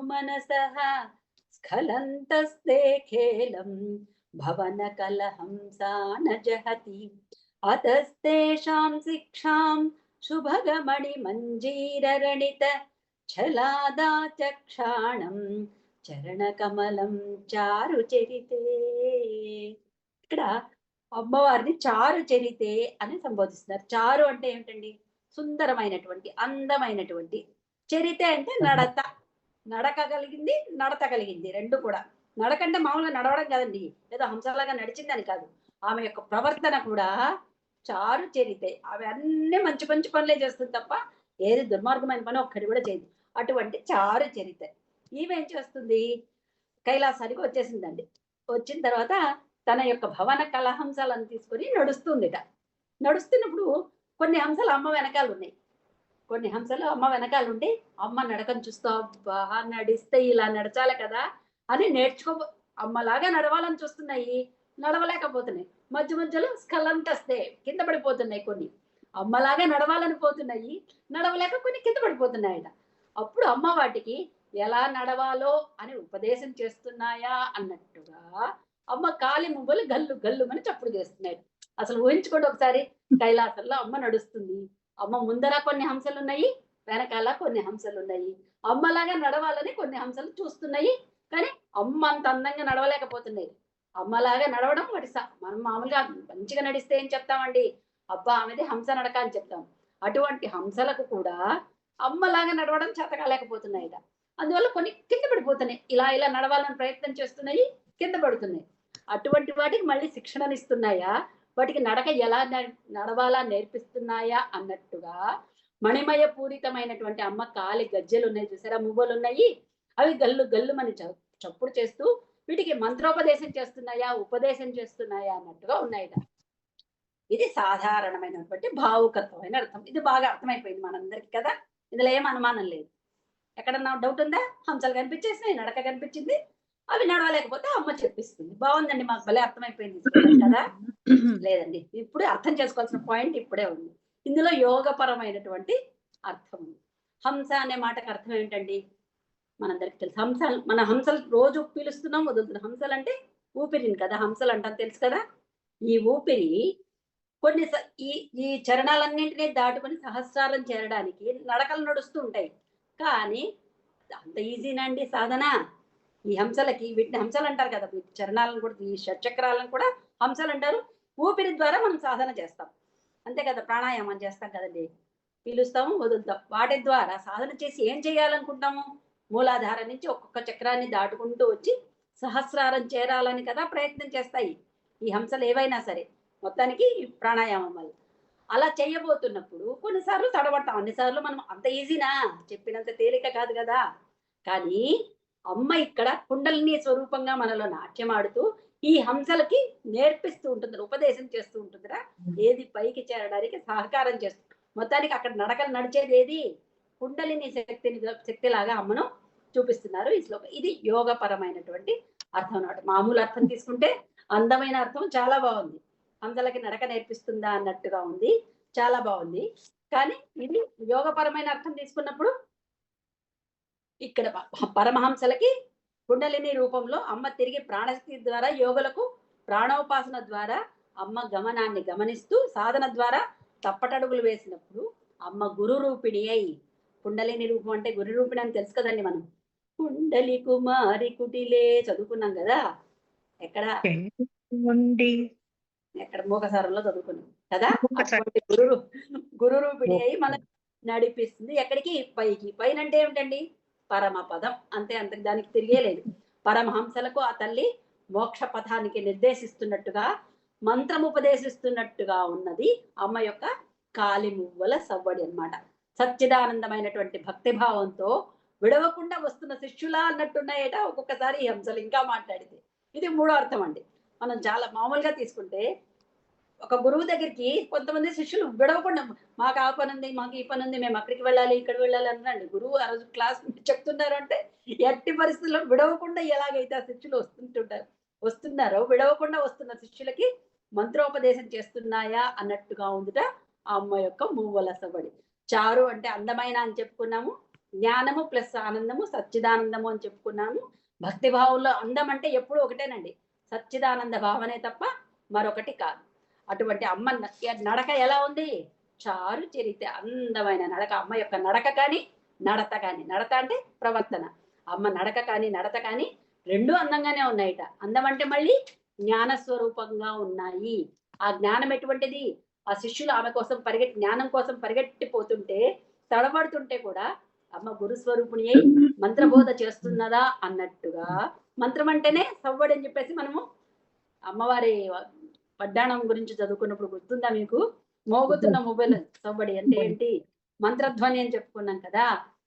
मनसः स्खलन्तस्ते खेलं भवनकलहंसा न जहति अतस्तेषां शिक्षां शुभगमणिमञ्जीररणित छलादाचक्षाणं చరణకమలం చారు చరితే. ఇక్కడ అమ్మవారిని చారు చరితే అని సంబోధిస్తున్నారు. చారు అంటే ఏమిటండి? సుందరమైనటువంటి, అందమైనటువంటి. చరితే అంటే నడత, నడక కలిగింది, నడత కలిగింది, రెండు కూడా. నడకంటే మామూలుగా నడవడం కాదండి, ఏదో హంసలాగా నడిచిందని కాదు. ఆమె యొక్క ప్రవర్తన కూడా చారు చరితే. ఆమె అన్ని మంచి మంచి పనులే చేస్తుంది తప్ప ఏది దుర్మార్గమైన పని ఒక్కటి కూడా చేయదు. అటువంటి చారు చరితే. ఈమె ఏం చేస్తుంది? కైలాసానికి వచ్చేసిందండి. వచ్చిన తర్వాత తన యొక్క భవన కలహంసాలను తీసుకొని నడుస్తుందిట. నడుస్తున్నప్పుడు కొన్ని హంసలు అమ్మ వెనకాల ఉన్నాయి, కొన్ని హంసలు అమ్మ వెనకాల ఉండి అమ్మ నడకను చూస్తా, బాగా నడిస్తే ఇలా నడచాలి కదా అని అమ్మలాగా నడవాలని చూస్తున్నాయి, నడవలేకపోతున్నాయి. మధ్య మధ్యలో స్ఖలంతస్తే, కింద పడిపోతున్నాయి. కొన్ని అమ్మలాగా నడవాలని పోతున్నాయి, నడవలేక కొన్ని కింద పడిపోతున్నాయట. అప్పుడు అమ్మ వాటికి ఎలా నడవాలో అని ఉపదేశం చేస్తున్నాయా అన్నట్టుగా అమ్మ కాలి మువ్వలు గల్లు గల్లు అని చప్పుడు చేస్తున్నాయి. అసలు ఊహించుకోండి ఒకసారి, కైలాసంలో అమ్మ నడుస్తుంది. అమ్మ ముందర కొన్ని హంసలు ఉన్నాయి, వెనకాల కొన్ని హంసలు ఉన్నాయి. అమ్మలాగా నడవాలని కొన్ని హంసలు చూస్తున్నాయి, కానీ అమ్మ అంత అందంగా నడవలేకపోతున్నాయి. అమ్మలాగా నడవడం వాటి మనం మామూలుగా మంచిగా నడిస్తే ఏం చెప్తామండి? అబ్బా ఆమెది హంస నడక అని చెప్తాం. అటువంటి హంసలకు కూడా అమ్మలాగా నడవడం చేత కాలేకపోతున్నాయిట. అందువల్ల కొన్ని కింద పడిపోతున్నాయి. ఇలా ఇలా నడవాలని ప్రయత్నం చేస్తున్నాయి, కింద పడుతున్నాయి. అటువంటి వాటికి మళ్ళీ శిక్షణనిస్తున్నాయా, వాటికి నడక ఎలా నడవాలా నేర్పిస్తున్నాయా అన్నట్టుగా మణిమయ పూరితమైనటువంటి అమ్మ కాలి గజ్జెలు ఉన్నాయి చూసారా, మువ్వలు ఉన్నాయి, అవి గల్లు గల్లు అని చప్పుడు చేస్తూ వీటికి మంత్రోపదేశం చేస్తున్నాయా, ఉపదేశం చేస్తున్నాయా అన్నట్టుగా ఉన్నాయిట. ఇది సాధారణమైనటువంటి భావుకత్వమైన అర్థం. ఇది బాగా అర్థమైపోయింది మనందరికి కదా, ఇందులో ఏం అనుమానం లేదు. ఎక్కడన్నా డౌట్ ఉందా? హంసలు కనిపించేసినాయి, నడక కనిపించింది, అవి నడవలేకపోతే అమ్మ చెప్పిస్తుంది. బాగుందండి, మాకు భలే అర్థమైపోయింది కదా. లేదండి, ఇప్పుడు అర్థం చేసుకోవాల్సిన పాయింట్ ఇప్పుడే ఉంది. ఇందులో యోగపరమైనటువంటి అర్థం ఉంది. హంస అనే మాటకు అర్థం ఏంటండి? మనందరికి తెలుసు. మన హంసలు రోజు పీలుస్తున్నాం, వదులుతున్నాం. హంసలు అంటే ఊపిరిని కదా హంసలు అంటాం, తెలుసు కదా. ఈ ఊపిరి కొన్ని ఈ చరణాలన్నింటినీ దాటుకొని సహస్రారం చేరడానికి నడకలు నడుస్తూ ఉంటాయి. కానీ అంత ఈజీనండి సాధన? ఈ హంసలకి, వీటిని హంసలు అంటారు కదా, చరణాలను కూడా, ఈ షట్చక్రాలను కూడా హంసలు అంటారు. ఊపిరి ద్వారా మనం సాధన చేస్తాం, అంతే కదా. ప్రాణాయామం చేస్తాం కదండి, పీలుస్తాము, వదులుతాం. వాటి ద్వారా సాధన చేసి ఏం చేయాలనుకుంటాము? మూలాధారం నుంచి ఒక్కొక్క చక్రాన్ని దాటుకుంటూ వచ్చి సహస్రారం చేరాలని కదా ప్రయత్నం చేస్తాయి ఈ హంసలు ఏవైనా సరే. మొత్తానికి ప్రాణాయామం వల్ల అలా చేయబోతున్నప్పుడు కొన్నిసార్లు తడబడతాం. అన్నిసార్లు మనం అంత ఈజీనా? చెప్పినంత తేలిక కాదు కదా. కానీ అమ్మ ఇక్కడ కుండలిని స్వరూపంగా మనలో నాట్యం ఆడుతూ ఈ హంసలకి నేర్పిస్తూ ఉంటుంది, ఉపదేశం చేస్తూ ఉంటుందిరా, ఏది పైకి చేరడానికి సహకారం చేస్తుంది. మొత్తానికి అక్కడ నడకలు నడిచేది ఏది? కుండలిని శక్తిలాగా అమ్మను చూపిస్తున్నారు ఈ శ్లోకం. ఇది యోగపరమైనటువంటి అర్థం అన్నమాట. మామూలు అర్థం తీసుకుంటే అందమైన అర్థం చాలా బాగుంది, హంసలకి నడక నేర్పిస్తుందా అన్నట్టుగా ఉంది, చాలా బాగుంది. కానీ ఇది యోగపరమైన అర్థం తీసుకున్నప్పుడు ఇక్కడ పరమహంసలకి కుండలిని రూపంలో అమ్మ తిరిగి ప్రాణశక్తి ద్వారా యోగులకు ప్రాణోపాసన ద్వారా అమ్మ గమనాన్ని గమనిస్తూ సాధన ద్వారా తప్పటడుగులు వేసినప్పుడు అమ్మ గురు రూపిణి అయి, కుండలిని రూపం అంటే గురు రూపిణి అని తెలుసు కదండి. మనం కుండలి కుమారి కుటిలే చదువుకున్నాం కదా. ఎక్కడ మూకసారంలో చదువుకున్నాం కదా. అటువంటి గురు రూపిణి అయి మనం నడిపిస్తుంది. ఎక్కడికి? పైకి. పైన అంటే ఏమిటండి? పరమపదం, అంతే. అంత దానికి తిరిగే లేదు. పరమహంసలకు ఆ తల్లి మోక్ష పథానికి నిర్దేశిస్తున్నట్టుగా, మంత్రం ఉపదేశిస్తున్నట్టుగా ఉన్నది అమ్మ యొక్క కాలి మువ్వల సవ్వడి అన్నమాట. సచ్చిదానందమైనటువంటి భక్తిభావంతో విడవకుండా వస్తున్న శిష్యులా అన్నట్టున్నాయట ఒక్కొక్కసారి ఈ హంసలు ఇంకా మాట్లాడితే. ఇది మూడో అర్థం అండి. మనం చాలా మామూలుగా తీసుకుంటే ఒక గురువు దగ్గరికి కొంతమంది శిష్యులు విడవకుండా, మాకు ఆ పని ఉంది, మాకు ఈ పని ఉంది, మేము అక్కడికి వెళ్ళాలి, ఇక్కడ వెళ్ళాలి అన్నారండి. గురువు ఆ రోజు క్లాస్ చెప్తున్నారు అంటే ఎట్టి పరిస్థితుల్లో విడవకుండా ఎలాగైతే ఆ శిష్యులు వస్తున్నారో విడవకుండా వస్తున్న శిష్యులకి మంత్రోపదేశం చేస్తున్నాయా అన్నట్టుగా ఉందిట ఆ అమ్మ యొక్క మువ్వల సవడి. చారు అంటే అందమైన అని చెప్పుకున్నాము, జ్ఞానము ప్లస్ ఆనందము సచ్చిదానందము అని చెప్పుకున్నాము. భక్తి భావంలో అందం అంటే ఎప్పుడూ ఒకటేనండి. సచ్చిదానంద భావనే తప్ప మరొకటి కాదు. అటువంటి అమ్మ నడక ఎలా ఉంది? చారు చరిత అందమైన నడక. అమ్మ యొక్క నడక కానీ, నడత కానీ. నడత అంటే ప్రవర్తన. అమ్మ నడక కానీ, నడత కానీ రెండూ అందంగానే ఉన్నాయిట. అందం అంటే మళ్ళీ జ్ఞాన స్వరూపంగా ఉన్నాయి. ఆ జ్ఞానం ఎటువంటిది? ఆ శిష్యులు ఆమె కోసం జ్ఞానం కోసం పరిగెట్టిపోతుంటే, తడబడుతుంటే కూడా అమ్మ గురుస్వరూపుని అయి మంత్రబోధ చేస్తున్నదా అన్నట్టుగా, మంత్రం అంటేనే సవ్వడి అని చెప్పేసి మనము అమ్మవారి పడ్డాణం గురించి చదువుకున్నప్పుడు గుర్తుందా మీకు? మోగుతున్న మువ్వలు సవ్వడి అంటే ఏంటి? మంత్రధ్వని అని చెప్పుకున్నాం కదా.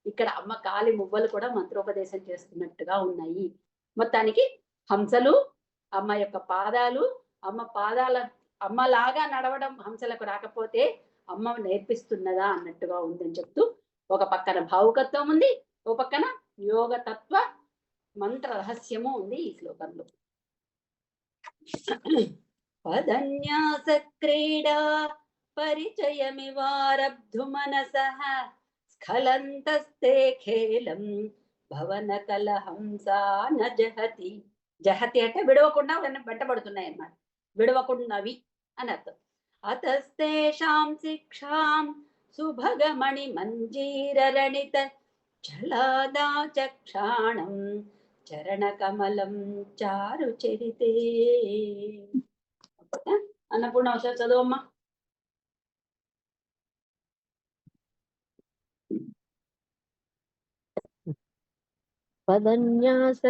ఇక్కడ అమ్మ కాలి మువ్వలు కూడా మంత్రోపదేశం చేస్తున్నట్టుగా ఉన్నాయి. మొత్తానికి హంసలు, అమ్మ యొక్క పాదాలు, అమ్మ పాదాల అమ్మలాగా నడవడం హంసలకు రాకపోతే అమ్మ నేర్పిస్తున్నదా అన్నట్టుగా ఉందని చెప్తూ, ఒక పక్కన భావుకత్వం ఉంది, ఒక పక్కన యోగతత్వ మంత్ర రహస్యము ఉంది ఈ శ్లోకంలో. పదన్యాస క్రీడా పరిచయమివారబ్ధు మనసః స్ఖలంతస్తే ఖేలం భవన కలహంసా న జహతి. జహతి అంటే విడవకుండా వెంటబడుతున్నాయి అన్నమాట. విడవకుండావి అని అర్థం. అతస్తేషాం శిక్షాం సుభగమణి మంజీరరణిత చలాదాచక్షాణం చరణ కమలం చారు చరితే. అన్నపూర్ణ ఒకసారి చదువమ్మా. పదన్యాస